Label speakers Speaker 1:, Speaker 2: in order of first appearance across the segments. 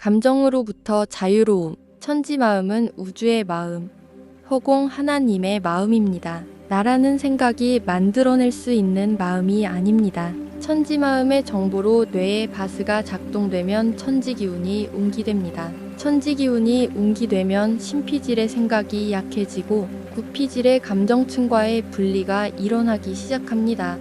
Speaker 1: 감정으로부터 자유로움. 천지 마음은 우주의 마음, 허공 하나님의 마음입니다. 나라는 생각이 만들어낼 수 있는 마음이 아닙니다. 천지 마음의 정보로 뇌의 바스가 작동되면 천지 기운이 웅기됩니다. 천지 기운이 웅기되면 신피질의 생각이 약해지고 구피질의 감정층과의 분리가 일어나기 시작합니다.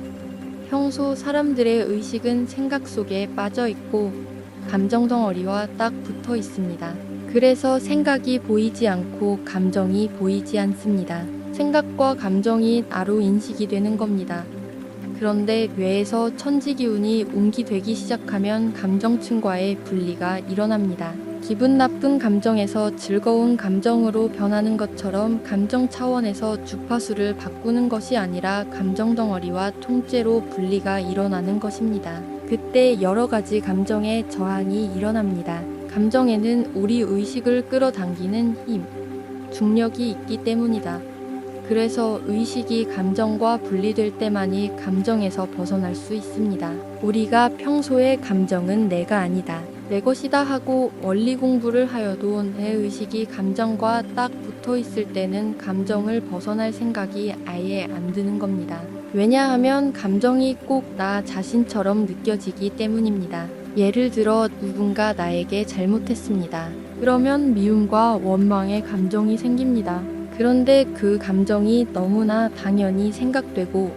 Speaker 1: 평소 사람들의 의식은 생각 속에 빠져 있고 감정 덩어리와 딱 붙어 있습니다. 그래서 생각이 보이지 않고 감정이 보이지 않습니다. 생각과 감정이 나로 인식이 되는 겁니다. 그런데 뇌에서 천지 기운이 웅기되기 시작하면 감정층과의 분리가 일어납니다. 기분 나쁜 감정에서 즐거운 감정으로 변하는 것처럼 감정 차원에서 주파수를 바꾸는 것이 아니라 감정 덩어리와 통째로 분리가 일어나는 것입니다. 그때 여러 가지 감정의 저항이 일어납니다. 감정에는 우리 의식을 끌어당기는 힘, 중력이 있기 때문이다. 그래서 의식이 감정과 분리될 때만이 감정에서 벗어날 수 있습니다. 우리가 평소에 감정은 내가 아니다, 내 것이다 하고 원리 공부를 하여도 내 의식이 감정과 딱 붙어 있을 때는 감정을 벗어날 생각이 아예 안 드는 겁니다. 왜냐하면 감정이 꼭 나 자신처럼 느껴지기 때문입니다. 예를 들어 누군가 나에게 잘못했습니다. 그러면 미움과 원망의 감정이 생깁니다. 그런데 그 감정이 너무나 당연히 생각되고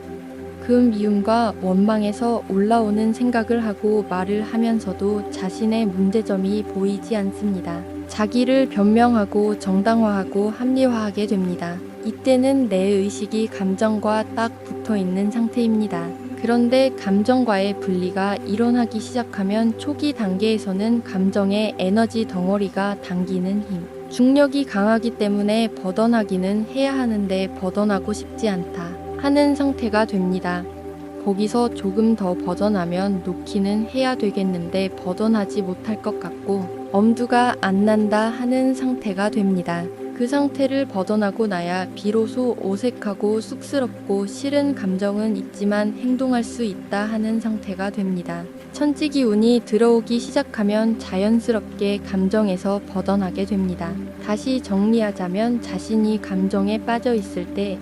Speaker 1: 그 미움과 원망에서 올라오는 생각을 하고 말을 하면서도 자신의 문제점이 보이지 않습니다. 자기를 변명하고 정당화하고 합리화하게 됩니다. 이때는 내 의식이 감정과 딱 붙어 있는 상태입니다. 그런데 감정과의 분리가 일어나기 시작하면 초기 단계에서는 감정의 에너지 덩어리가 당기는 힘, 중력이 강하기 때문에 벗어나기는 해야 하는데 벗어나고 싶지 않다 하는 상태가 됩니다. 거기서 조금 더 벗어나면 놓기는 해야 되겠는데 벗어나지 못할 것 같고 엄두가 안 난다 하는 상태가 됩니다. 그 상태를 벗어나고 나야 비로소 어색하고 쑥스럽고 싫은 감정은 있지만 행동할 수 있다 하는 상태가 됩니다. 천지 기운이 들어오기 시작하면 자연스럽게 감정에서 벗어나게 됩니다. 다시 정리하자면 자신이 감정에 빠져 있을 때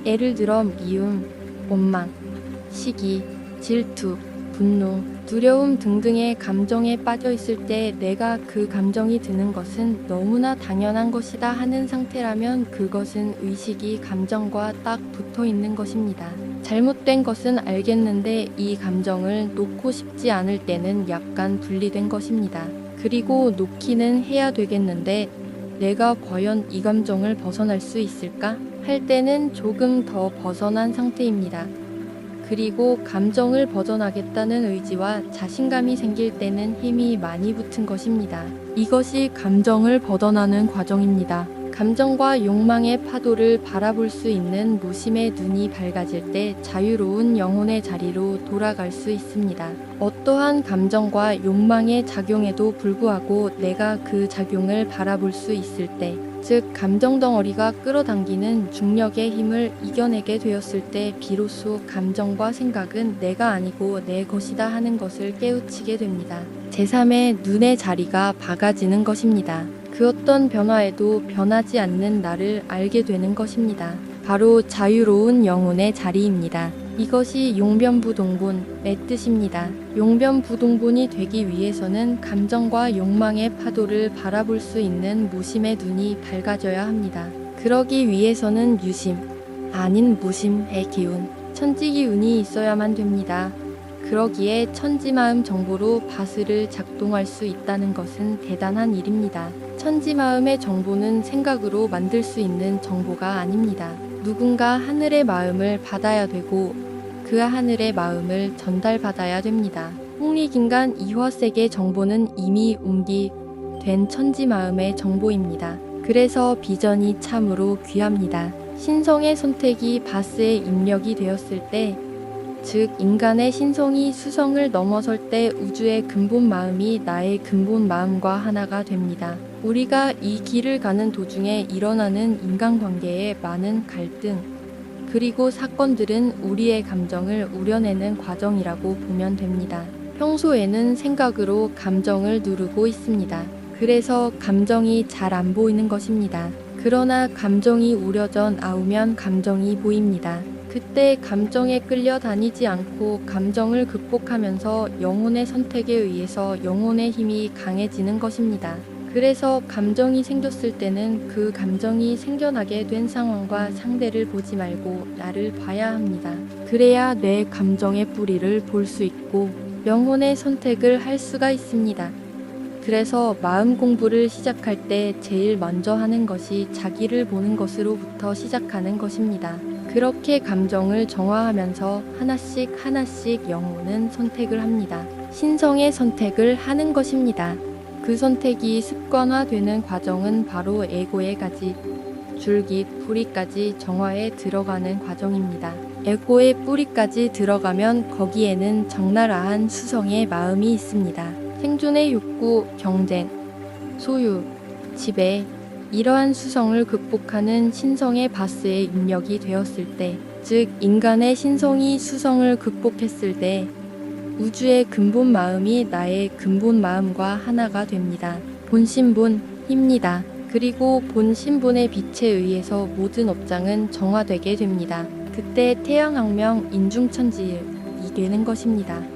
Speaker 1: 예를 들어 미움, 원망, 시기, 질투, 분노, 두려움 등등의 감정에 빠져 있을 때 내가 그 감정이 드는 것은 너무나 당연한 것이다 하는 상태라면 그것은 의식이 감정과 딱 붙어 있는 것입니다. 잘못된 것은 알겠는데 이 감정을 놓고 싶지 않을 때는 약간 분리된 것입니다. 그리고 놓기는 해야 되겠는데 내가 과연 이 감정을 벗어날 수 있을까? 할 때는 조금 더 벗어난 상태입니다. 그리고 감정을 벗어나겠다는 의지와 자신감이 생길 때는 힘이 많이 붙은 것입니다. 이것이 감정을 벗어나는 과정입니다. 감정과 욕망의 파도를 바라볼 수 있는 무심의 눈이 밝아질 때 자유로운 영혼의 자리로 돌아갈 수 있습니다. 어떠한 감정과 욕망의 작용에도 불구하고 내가 그 작용을 바라볼 수 있을 때, 즉 감정 덩어리가 끌어당기는 중력의 힘을 이겨내게 되었을 때 비로소 감정과 생각은 내가 아니고 내 것이다 하는 것을 깨우치게 됩니다. 제3의 눈의 자리가 밝아지는 것입니다. 그 어떤 변화에도 변하지 않는 나를 알게 되는 것입니다. 바로 자유로운 영혼의 자리입니다. 이것이 용변부동본의 뜻입니다. 용변부동본이 되기 위해서는 감정과 욕망의 파도를 바라볼 수 있는 무심의 눈이 밝아져야 합니다. 그러기 위해서는 유심, 아닌 무심의 기운, 천지 기운이 있어야만 됩니다. 그러기에 천지마음 정보로 바스를 작동할 수 있다는 것은 대단한 일입니다. 천지마음의 정보는 생각으로 만들 수 있는 정보가 아닙니다. 누군가 하늘의 마음을 받아야 되고 그 하늘의 마음을 전달받아야 됩니다. 홍리긴간 이화색의 정보는 이미 웅기된 천지마음의 정보입니다. 그래서 비전이 참으로 귀합니다. 신성의 선택이 바스의 입력이 되었을 때, 즉 인간의 신성이 수성을 넘어설 때 우주의 근본 마음이 나의 근본 마음과 하나가 됩니다. 우리가 이 길을 가는 도중에 일어나는 인간관계의 많은 갈등, 그리고 사건들은 우리의 감정을 우려내는 과정이라고 보면 됩니다. 평소에는 생각으로 감정을 누르고 있습니다. 그래서 감정이 잘 안 보이는 것입니다. 그러나 감정이 우려전 아우면 감정이 보입니다. 그때 감정에 끌려다니지 않고 감정을 극복하면서 영혼의 선택에 의해서 영혼의 힘이 강해지는 것입니다. 그래서 감정이 생겼을 때는 그 감정이 생겨나게 된 상황과 상대를 보지 말고 나를 봐야 합니다. 그래야 내 감정의 뿌리를 볼 수 있고 영혼의 선택을 할 수가 있습니다. 그래서 마음 공부를 시작할 때 제일 먼저 하는 것이 자기를 보는 것으로부터 시작하는 것입니다. 그렇게 감정을 정화하면서 하나씩 하나씩 영혼은 선택을 합니다. 신성의 선택을 하는 것입니다. 그 선택이 습관화되는 과정은 바로 에고의 가지, 줄기, 뿌리까지 정화에 들어가는 과정입니다. 에고의 뿌리까지 들어가면 거기에는 적나라한 수성의 마음이 있습니다. 생존의 욕구, 경쟁, 소유, 지배, 이러한 수성을 극복하는 신성의 바스의 입력이 되었을 때, 즉 인간의 신성이 수성을 극복했을 때 우주의 근본 마음이 나의 근본 마음과 하나가 됩니다. 본신분입니다. 그리고 본신분의 빛에 의해서 모든 업장은 정화되게 됩니다. 그때 태양학명 인중천지이 되는 것입니다.